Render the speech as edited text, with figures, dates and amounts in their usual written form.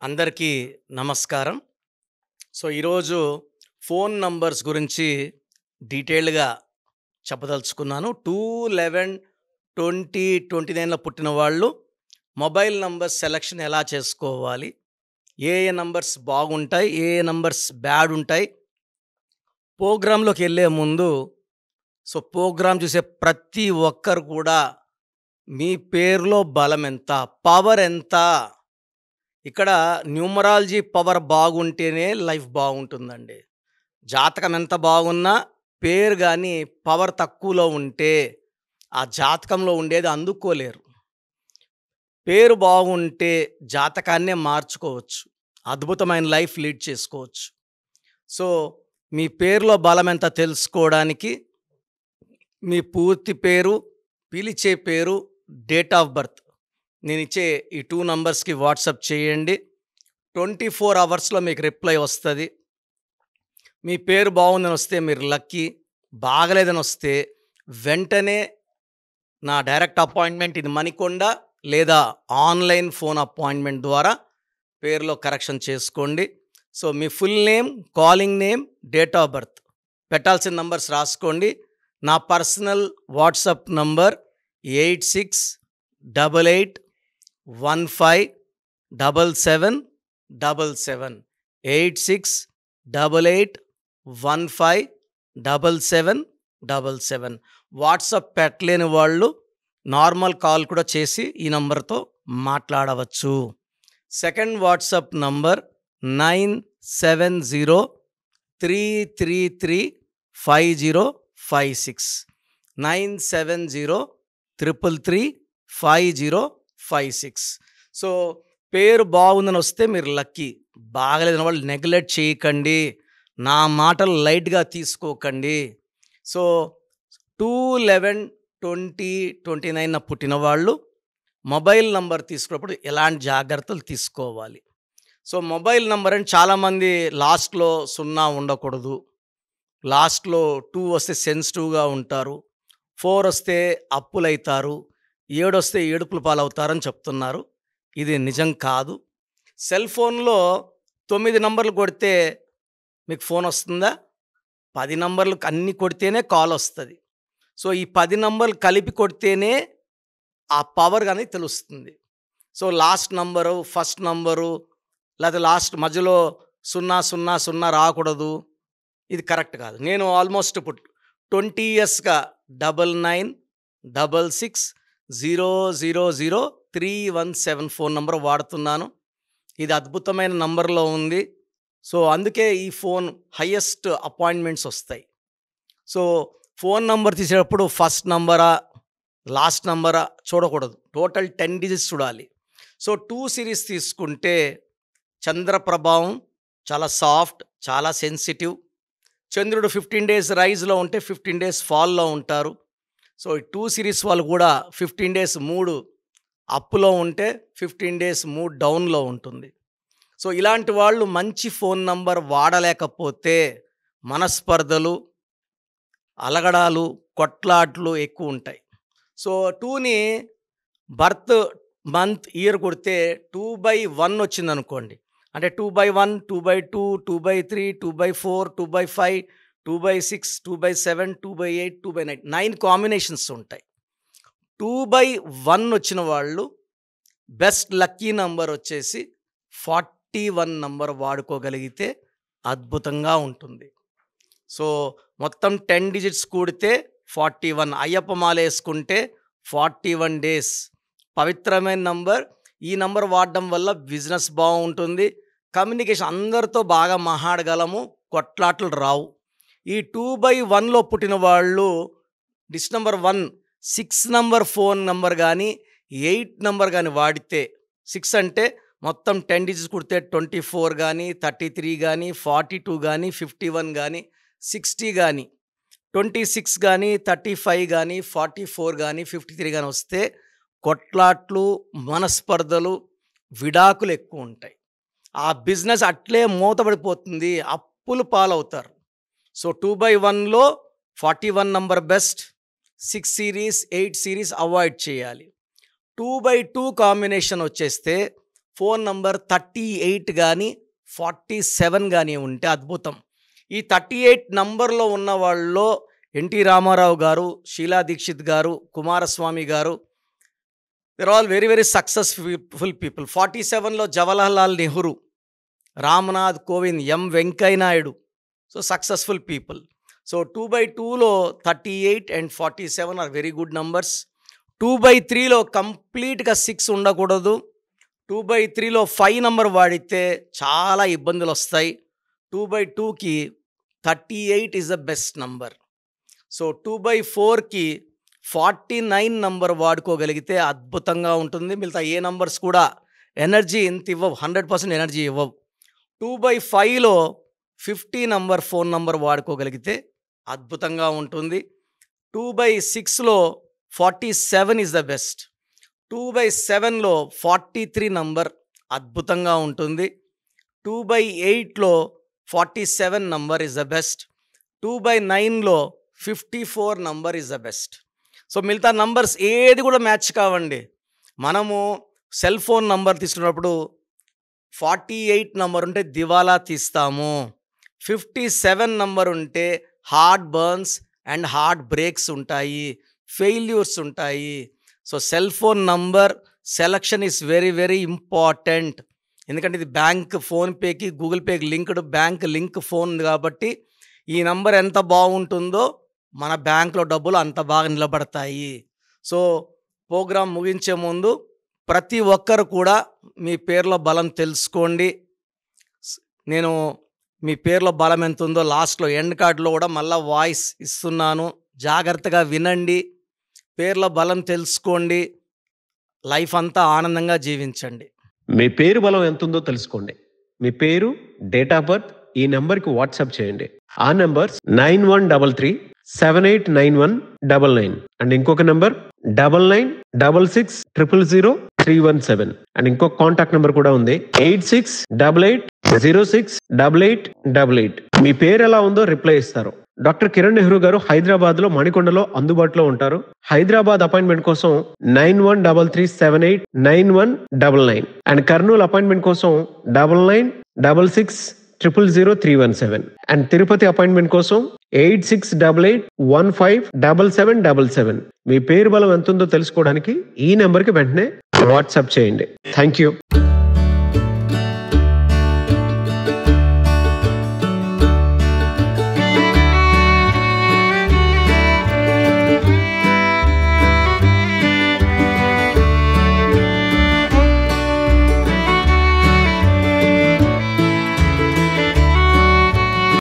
అందరికీ నమస్కారం. ఈరోజు ఫోన్ నంబర్స్ గురించి డీటెయిల్డ్‌గా చెప్పదలుచుకున్నాను. 2/11/2029లో పుట్టిన వాళ్ళు మొబైల్ నంబర్ సెలక్షన్ ఎలా చేసుకోవాలి? ఏ నంబర్స్ బాగుంటాయి? ఏ నంబర్స్ బ్యాడ్ ఉంటాయి? ప్రోగ్రామ్‌లోకెళ్ళే ముందు ప్రోగ్రామ్ చూసే ప్రతి ఒక్కరు కూడా మీ పేరులో బలం ఎంత? పవర్ ఎంత? ఇక్కడ న్యూమరాలజీ పవర్ బాగుంటేనే లైఫ్ బాగుంటుందండి. జాతకం ఎంత బాగున్నా పేరు గాని పవర్ తక్కువలో ఉంటే ఆ జాతకంలో ఉండేది అందుకోలేరు. పేరు బాగుంటే జాతకాన్నే మార్చుకోవచ్చు. అద్భుతమైన లైఫ్ లీడ్ చేసుకోవచ్చు. సో, మీ పేరులో బలం ఎంత తెలుసుకోవడానికి మీ పూర్తి పేరు, పిలిచే పేరు, డేట్ ఆఫ్ బర్త్ నేనిచ్చే ఈ 2 నంబర్స్‌కి వాట్సాప్ చేయండి. 24 అవర్స్‌లో మీకు రిప్లై వస్తది. మీ పేరు బాగుందని వస్తే మీరు లక్కీ. బాగలేదని వస్తే వెంటనే నా డైరెక్ట్ అపాయింట్మెంట్ ఇది మణికొండ లేదా ఆన్‌లైన్ ఫోన్ అపాయింట్మెంట్ ద్వారా పేరులో కరెక్షన్ చేసుకోండి. మీ full name, calling name, date of birth పెట్టాల్సిన నంబర్స్ రాసుకోండి. నా పర్సనల్ వాట్సాప్ నంబర్ 8688157777 8688157777. వాట్సాప్ పెట్టలేని వాళ్ళు నార్మల్ కాల్ కూడా చేసి ఈ నంబర్తో మాట్లాడవచ్చు. Second WhatsApp number 9703335056 9703335056. పేరు బాగుందని వస్తే మీరు లక్కీ. బాగలేదని వాళ్ళు నెగ్లెక్ట్ చేయకండి. నా మాటలు లైట్‌గా తీసుకోకండి. 2/11/2029 పుట్టిన వాళ్ళు మొబైల్ నంబర్ తీసుకున్నప్పుడు ఎలాంటి జాగ్రత్తలు తీసుకోవాలి? మొబైల్ నంబర్ అని చాలామంది లాస్ట్‌లో 0 ఉండకూడదు. లాస్ట్‌లో 2 వస్తే సెన్సిటివ్‌గా ఉంటారు. 4 వస్తే అప్పులైతారు. 7 వస్తే ఏడుపుల పాలవుతారని చెప్తున్నారు. ఇది నిజం కాదు. సెల్ ఫోన్‌లో 9 నంబర్లు కొడితే మీకు ఫోన్ వస్తుందా? 10 నంబర్లు అన్నీ కొడితేనే కాల్ వస్తది. ఈ 10 నంబర్లు కలిపి కొడితేనే ఆ పవర్ అనేది తెలుస్తుంది. లాస్ట్ నంబరు, ఫస్ట్ నంబరు లేకపోతే లాస్ట్ మధ్యలో 000 రాకూడదు. ఇది కరెక్ట్ కాదు. నేను ఆల్మోస్ట్ ఇప్పుడు 20 ఇయర్స్‌గా 9966000317 ఫోన్ నంబర్ వాడుతున్నాను. ఇది అద్భుతమైన నంబర్‌లో ఉంది. అందుకే ఈ ఫోన్ హైయెస్ట్ అపాయింట్మెంట్స్ వస్తాయి. ఫోన్ నంబర్ తీసేటప్పుడు ఫస్ట్ నంబరా, లాస్ట్ నంబరా చూడకూడదు. టోటల్ 10 డిజిట్స్ చూడాలి. 2 సిరీస్ తీసుకుంటే చంద్ర ప్రభావం చాలా సాఫ్ట్, చాలా సెన్సిటివ్. చంద్రుడు 15 డేస్ రైజ్‌లో ఉంటే 15 డేస్ ఫాల్‌లో ఉంటారు. ఈ 2 సిరీస్ వాళ్ళు కూడా 15 డేస్ మూడ్ అప్‌లో ఉంటే 15 డేస్ మూడ్ డౌన్‌లో ఉంటుంది. ఇలాంటి వాళ్ళు మంచి ఫోన్ నంబర్ వాడలేకపోతే మనస్పర్ధలు, అలగడాలు, కొట్లాట్లు ఎక్కువ ఉంటాయి. 2ని బర్త్ మంత్, ఇయర్ కొడితే 2/1 వచ్చిందనుకోండి. అంటే 2/1, 2/2, 2/3, 2/4, 2/5, 2/6, 2/7, 2/8, 2/9 9 కాంబినేషన్స్ ఉంటాయి. 2/1 వచ్చిన వాళ్ళు బెస్ట్ లక్కీ నంబర్ వచ్చేసి 41 నంబర్ వాడుకోగలిగితే అద్భుతంగా ఉంటుంది. మొత్తం 10 డిజిట్స్ కూడితే 41. అయ్యప్ప మాల వేసుకుంటే 41 డేస్. పవిత్రమైన నంబర్. ఈ నంబర్ వాడడం వల్ల బిజినెస్ బాగుంటుంది. కమ్యూనికేషన్ అందరితో బాగా మాట్లాడగలము. కొట్లాటలు రావు. ఈ 2/1లో పుట్టిన వాళ్ళు dish number 1 6 number phone number కానీ 8 నంబర్ కానీ వాడితే 6 అంటే మొత్తం 10 డిజిట్స్ కుడితే 24 కానీ 33 కానీ 42 కానీ 51 కానీ 60 కానీ 26 కానీ 35 కానీ 44 కానీ 53 కానీ వస్తే కొట్లాట్లు, మనస్పర్ధలు, విడాకులు ఎక్కువ ఉంటాయి. ఆ బిజినెస్ అట్లే మూతపడిపోతుంది. అప్పులు పాలవుతారు. 2/1లో 41 number best. 6 series, 8 series avoid చేయాలి. 2/2 కాంబినేషన్ వచ్చేస్తే ఫోన్ నంబర్ 38 కానీ 47 కానీ ఉంటే అద్భుతం. ఈ 38 నంబర్లో ఉన్న వాళ్ళలో ఎన్టీ రామారావు గారు, షీలా దీక్షిత్ గారు, కుమారస్వామి గారు, they are all very very successful people. 47లో Jawaharlal Nehru, Ramnath Kovind, M Venkaiah Naidu. So successful people. So 2/2లో 38 and 47 are very good numbers. 2/3లో కంప్లీట్గా 6 ఉండకూడదు. 2/3లో 5 నంబర్ వాడితే చాలా ఇబ్బందులు వస్తాయి. 2/2కి 38 is the best number. So 2/4కి 49 నంబర్ వాడుకోగలిగితే అద్భుతంగా ఉంటుంది. మిగతా ఏ నంబర్స్ కూడా ఎనర్జీ ఇంత ఇవ్వవు, 100% ఎనర్జీ ఇవ్వవు. 2/5లో 50 నంబర్ ఫోన్ నంబర్ వాడుకోగలిగితే అద్భుతంగా ఉంటుంది. 2/6లో 47 ఈజ్ ద బెస్ట్. 2/7లో 43 నంబర్ అద్భుతంగా ఉంటుంది. 2/8లో 47 నంబర్ ఈజ్ ద బెస్ట్. 2/9లో 54 number is the best. So మిగతా నంబర్స్ ఏది కూడా మ్యాచ్ కావండి. మనము సెల్ ఫోన్ నంబర్ తీసుకున్నప్పుడు 48 నంబర్ ఉంటే దివాలా తీస్తాము. 57 నంబర్ ఉంటే heart burns and heart breaks ఉంటాయి, ఫెయిల్యూర్స్ ఉంటాయి. So cell phone number selection is very very important. ఎందుకంటే ఇది బ్యాంక్, ఫోన్పేకి, గూగుల్ పేకి లింక్డ్, బ్యాంక్ లింక్ ఫోన్ కాబట్టి ఈ నంబర్ ఎంత బాగుంటుందో మన బ్యాంక్లో డబ్బులు అంత బాగా నిలబడతాయి. సో ప్రోగ్రాం ముగించే ముందు ప్రతి ఒక్కరు కూడా మీ పేర్లో బలం తెలుసుకోండి. నేను మీ పేర్లో బలం ఎంత ఉందో లాస్ట్లో ఎండ్ కార్డులో కూడా మళ్ళీ వాయిస్ ఇస్తున్నాను, జాగ్రత్తగా వినండి. పేర్లో బలం తెలుసుకోండి, లైఫ్ అంతా ఆనందంగా జీవించండి. మీ పేరు బలం ఎంత ఉందో తెలుసుకోండి. మీ పేరు, డేట్ ఆఫ్ బర్త్ ఈ నెంబర్కి వాట్సాప్ చేయండి. ఆ నెంబర్ 9133789199 అండ్ ఇంకొక నెంబర్ 9966000317 అండ్ ఇంకొక కాంటాక్ట్ నెంబర్ కూడా ఉంది 8688068888. మీ పేరు ఎలా ఉందో రిప్లై ఇస్తారు. డాక్టర్ కిరణ్ నెహ్రూ గారు హైదరాబాద్ లో మణికొండలో అందుబాటులో ఉంటారు. హైదరాబాద్ అపాయింట్మెంట్ కోసం 9133789199 అండ్ కర్నూలు అపాయింట్మెంట్ కోసం 9966000317 అండ్ తిరుపతి అపాయింట్మెంట్ కోసం 8688157777. మీ పేరు బలం ఎంత ఉందో తెలుసుకోవడానికి ఈ నెంబర్కి వెంటనే వాట్సాప్ చేయండి. Thank you.